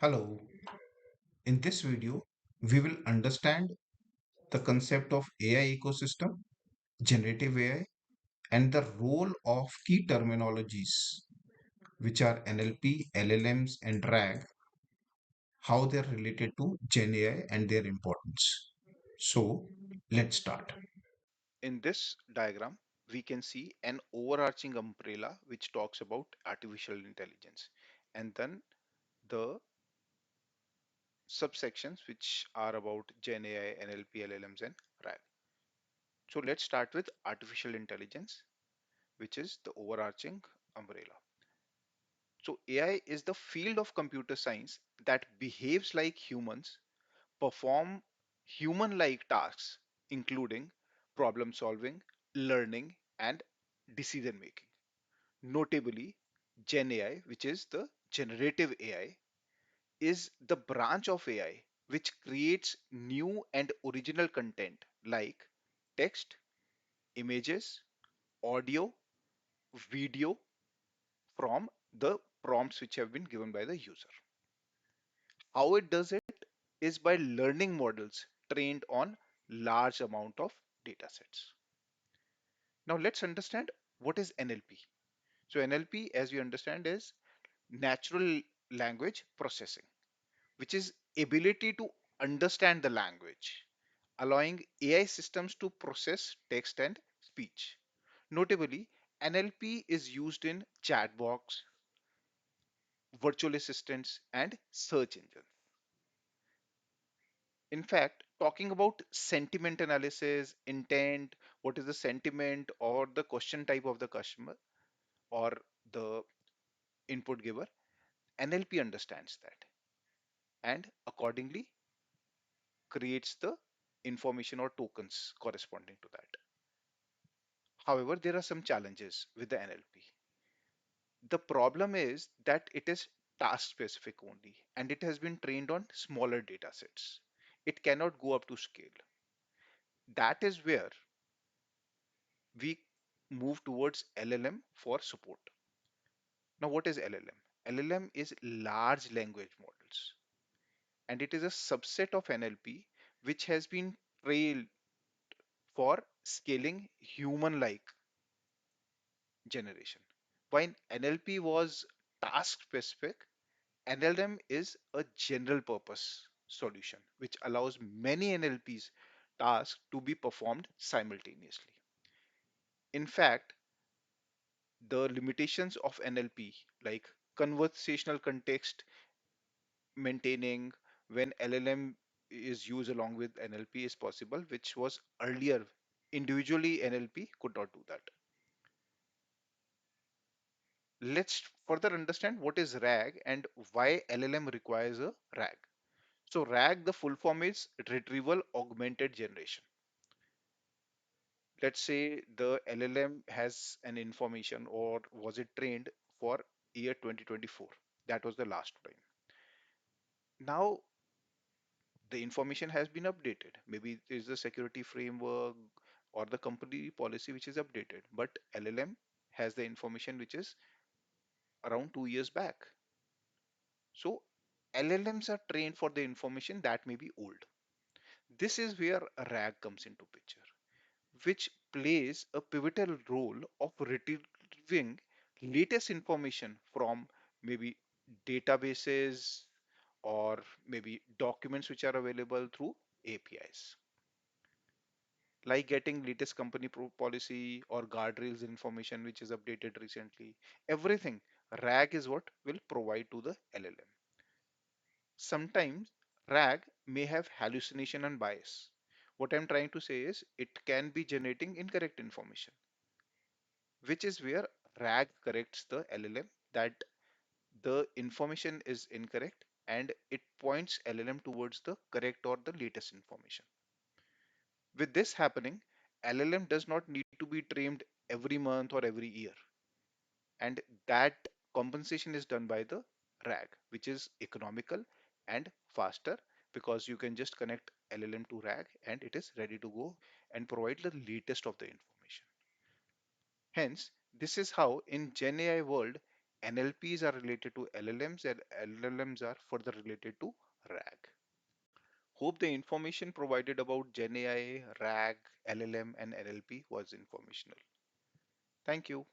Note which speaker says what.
Speaker 1: Hello, in this video, we will understand the concept of AI ecosystem, generative AI, and the role of key terminologies, which are NLP, LLMs, and RAG, how they're related to Gen AI and their importance. So, let's start.
Speaker 2: In this diagram, we can see an overarching umbrella which talks about artificial intelligence, and then the subsections which are about Gen AI, NLP, LLMs, and RAG. So let's start with artificial intelligence, which is the overarching umbrella. So AI is the field of computer science that behaves like humans, perform human-like tasks, including problem solving, learning, and decision making. Notably, Gen AI, which is the generative AI, is the branch of AI which creates new and original content like text, images, audio, video from the prompts which have been given by the user. How it does it is by learning models trained on large amount of data sets. Now let's understand what is NLP. So NLP, as you understand, is natural language processing, which is ability to understand the language, allowing AI systems to process text and speech. Notably, NLP is used in chatbots, virtual assistants, and search engines. In fact, talking about sentiment analysis, intent, what is the sentiment or the question type of the customer or the input giver, NLP understands that and accordingly creates the information or tokens corresponding to that. However, there are some challenges with the NLP. The problem is that it is task specific only and it has been trained on smaller data sets. It cannot go up to scale. That is where we move towards LLM for support. Now, what is LLM? LLM is large language models and it is a subset of NLP which has been trained for scaling human like generation. While NLP was task specific, NLM is a general purpose solution which allows many NLP's tasks to be performed simultaneously. In fact, the limitations of NLP, like conversational context maintaining when LLM is used along with NLP, is possible, which was earlier individually NLP could not do that. Let's further understand what is RAG and why LLM requires a RAG. So RAG, the full form is retrieval augmented generation. Let's say the LLM has an information or was it trained for year 2024. That was the last time. Now the information has been updated. Maybe it is the security framework or the company policy which is updated. But LLM has the information which is around 2 years back. So LLMs are trained for the information that may be old. This is where a RAG comes into picture, which plays a pivotal role of retrieving latest information from maybe databases or maybe documents which are available through APIs, like getting latest company policy or guardrails information which is updated recently. Everything RAG is what will provide to the LLM. Sometimes RAG may have hallucination and bias. What I'm trying to say is it can be generating incorrect information, which is where RAG corrects the LLM that the information is incorrect and it points LLM towards the correct or the latest information. With this happening, LLM does not need to be trained every month or every year, and that compensation is done by the RAG, which is economical and faster because you can just connect LLM to RAG and it is ready to go and provide the latest of the information. Hence, this is how in Gen AI world NLPs are related to LLMs and LLMs are further related to RAG. Hope the information provided about GenAI, RAG, LLM, and NLP was informational. Thank you.